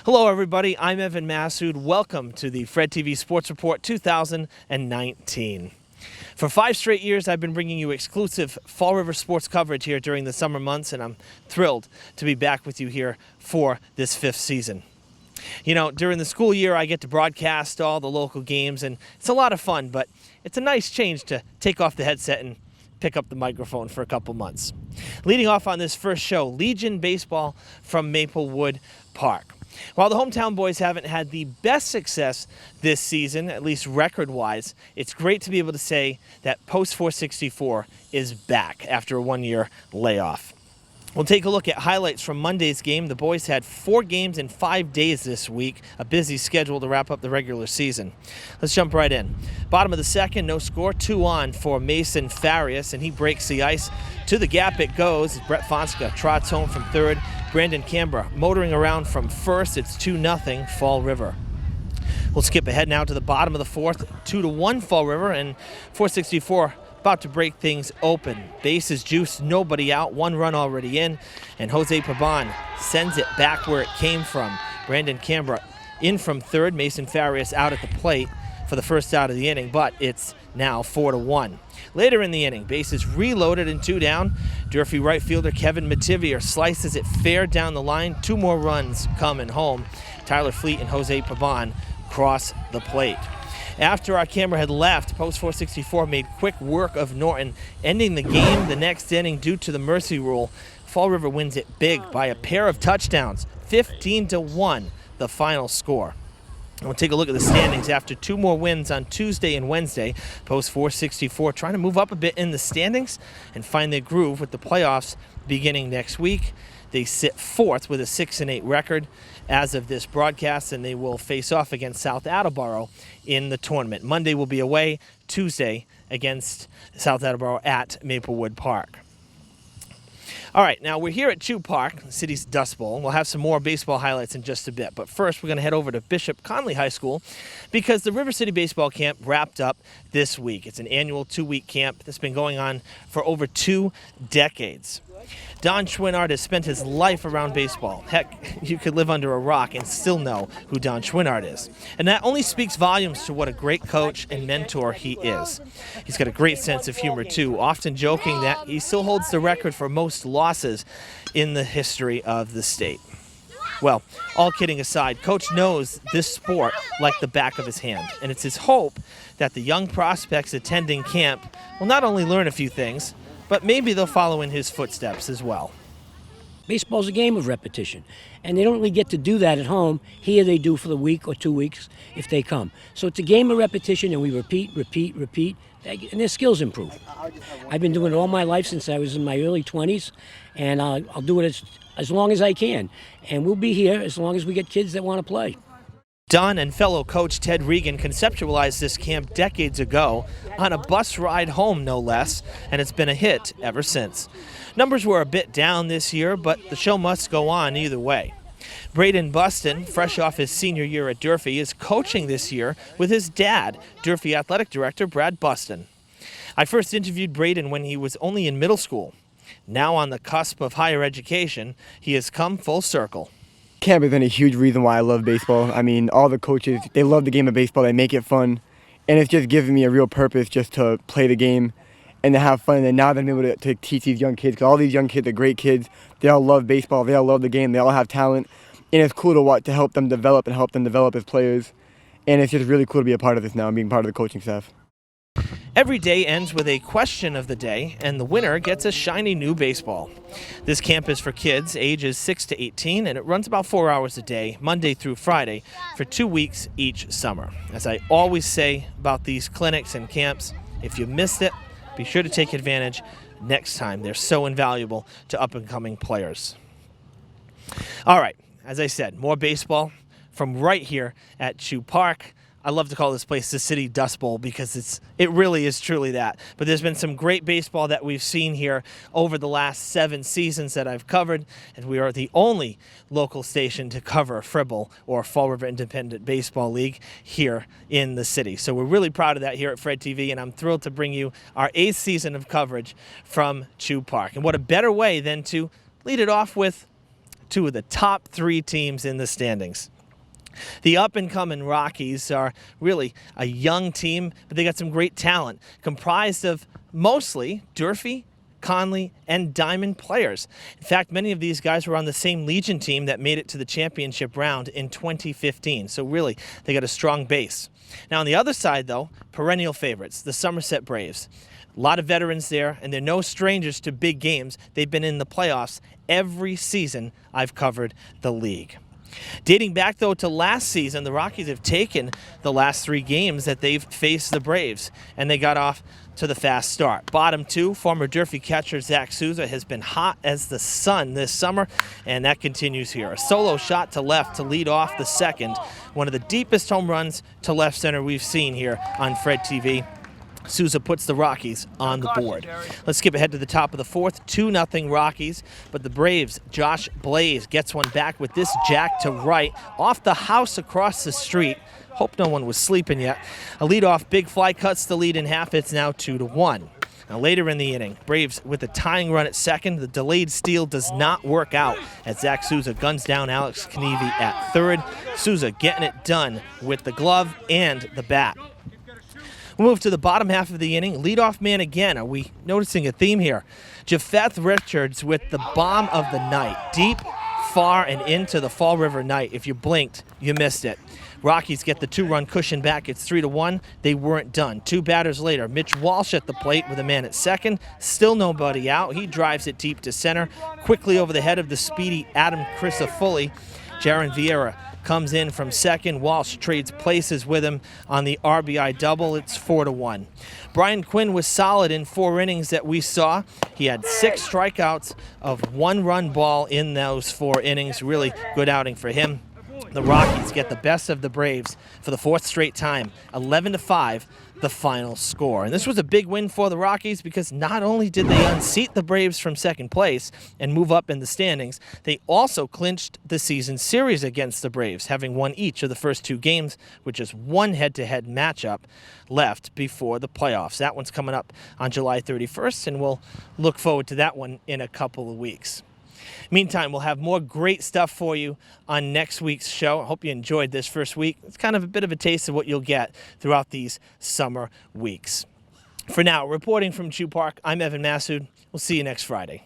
Hello everybody, I'm Evan Massoud. Welcome to the FREDTV Sports Report 2019. For 5 straight years, I've been bringing you exclusive Fall River sports coverage here during the summer months, and I'm thrilled to be back with you here for this 5th season. You know, during the school year, I get to broadcast all the local games, and it's a lot of fun, but it's a nice change to take off the headset and pick up the microphone for a couple months. Leading off on this first show, Legion Baseball from Maplewood Park. While the hometown boys haven't had the best success this season, at least record-wise, it's great to be able to say that Post 464 is back after a 1-year layoff. We'll take a look at highlights from Monday's game. The boys had 4 games in 5 days this week, a busy schedule to wrap up the regular season. Let's jump right in. Bottom of the second, no score, 2 on for Mason Farias, and he breaks the ice. To the gap it goes. Brett Fonska trots home from third. Brandon Canberra motoring around from first. It's 2-0 Fall River. We'll skip ahead now to the bottom of the fourth, 2-1 Fall River, and 464 about to break things open. Bases juiced, nobody out, 1 run already in, and Jose Pabon sends it back where it came from. Brandon Canberra in from third, Mason Farias out at the plate for the first out of the inning, but it's now 4-1. Later in the inning, bases reloaded and 2 down. Durfee right fielder Kevin Mativier slices it fair down the line. 2 more runs coming home. Tyler Fleet and Jose Pabon cross the plate. After our camera had left, Post 464 made quick work of Norton, ending the game the next inning due to the mercy rule. Fall River wins it big by a pair of touchdowns, 15-1, the final score. We'll take a look at the standings after 2 more wins on Tuesday and Wednesday. Post 464 trying to move up a bit in the standings and find their groove with the playoffs beginning next week. They sit 4th with a 6-8 record as of this broadcast, and they will face off against South Attleboro in the tournament. Monday will be away, Tuesday against South Attleboro at Maplewood Park. All right, now we're here at Chew Park, the city's Dust Bowl. We'll have some more baseball highlights in just a bit. But first, we're going to head over to Bishop Conley High School because the River City Baseball Camp wrapped up this week. It's an annual 2-week camp that's been going on for over 2 decades. Don Schwinnard has spent his life around baseball. Heck, you could live under a rock and still know who Don Schwinnard is. And that only speaks volumes to what a great coach and mentor he is. He's got a great sense of humor, too, often joking that he still holds the record for most losses in the history of the state. Well, all kidding aside, Coach knows this sport like the back of his hand, and it's his hope that the young prospects attending camp will not only learn a few things, but maybe they'll follow in his footsteps as well. Baseball's a game of repetition, and they don't really get to do that at home. Here they do for the week or 2 weeks if they come. So it's a game of repetition, and we repeat, and their skills improve. I've been doing it all my life since I was in my early 20s, and I'll do it as long as I can. And we'll be here as long as we get kids that want to play. Don and fellow coach Ted Regan conceptualized this camp decades ago on a bus ride home, no less, and it's been a hit ever since. Numbers were a bit down this year, but the show must go on either way. Braden Buston, fresh off his senior year at Durfee, is coaching this year with his dad, Durfee Athletic Director Brad Buston. I first interviewed Braden when he was only in middle school. Now on the cusp of higher education, he has come full circle. Camp has been a huge reason why I love baseball. I mean, all the coaches, they love the game of baseball. They make it fun. And it's just given me a real purpose just to play the game and to have fun. And now that I'm able to teach these young kids, because all these young kids are great kids. They all love baseball. They all love the game. They all have talent. And it's cool to watch, to help them develop as players. And it's just really cool to be a part of this now and being part of the coaching staff. Every day ends with a question of the day, and the winner gets a shiny new baseball. This camp is for kids ages 6 to 18, and it runs about 4 hours a day, Monday through Friday, for 2 weeks each summer. As I always say about these clinics and camps, if you missed it, be sure to take advantage next time. They're so invaluable to up-and-coming players. All right, as I said, more baseball from right here at Chew Park. I love to call this place the City Dust Bowl because it really is truly that. But there's been some great baseball that we've seen here over the last 7 seasons that I've covered, and we are the only local station to cover Fribble or Fall River Independent Baseball League here in the city. So we're really proud of that here at FREDTV, and I'm thrilled to bring you our 8th season of coverage from Chew Park. And what a better way than to lead it off with two of the top 3 teams in the standings. The up-and-coming Rockies are really a young team, but they got some great talent, comprised of mostly Durfee, Conley, and Diamond players. In fact, many of these guys were on the same Legion team that made it to the championship round in 2015. So really, they got a strong base. Now on the other side, though, perennial favorites, the Somerset Braves. A lot of veterans there, and they're no strangers to big games. They've been in the playoffs every season I've covered the league. Dating back, though, to last season, the Rockies have taken the last 3 games that they've faced the Braves, and they got off to the fast start. Bottom 2, former Durfee catcher Zach Souza has been hot as the sun this summer, and that continues here. A solo shot to left to lead off the second, one of the deepest home runs to left center we've seen here on FREDTV. Souza puts the Rockies on the board. Let's skip ahead to the top of the 4th. 2-0 Rockies, but the Braves' Josh Blaze gets one back with this jack to right off the house across the street. Hope no one was sleeping yet. A leadoff big fly cuts the lead in half. It's now 2-1. Now later in the inning, Braves with a tying run at second. The delayed steal does not work out as Zach Souza guns down Alex Knevy at third. Souza getting it done with the glove and the bat. We'll move to the bottom half of the inning. Leadoff man again. Are we noticing a theme here? Japheth Richards with the bomb of the night. Deep, far, and into the Fall River night. If you blinked, you missed it. Rockies get the 2-run cushion back. It's 3-1. They weren't done. 2 batters later, Mitch Walsh at the plate with a man at second. Still nobody out. He drives it deep to center. Quickly over the head of the speedy Adam Crisafulli. Jaron Vieira comes in from second. Walsh trades places with him on the RBI double. It's 4-1. Brian Quinn was solid in 4 innings that we saw. He had 6 strikeouts of 1-run ball in those 4 innings. Really good outing for him. The Rockies get the best of the Braves for the 4th straight time, 11-5, the final score. And this was a big win for the Rockies because not only did they unseat the Braves from second place and move up in the standings, they also clinched the season series against the Braves, having won each of the first 2 games, with just 1 head-to-head matchup left before the playoffs. That one's coming up on July 31st, and we'll look forward to that one in a couple of weeks. Meantime, we'll have more great stuff for you on next week's show. I hope you enjoyed this first week. It's kind of a bit of a taste of what you'll get throughout these summer weeks. For now, reporting from Chew Park, I'm Evan Massoud. We'll see you next Friday.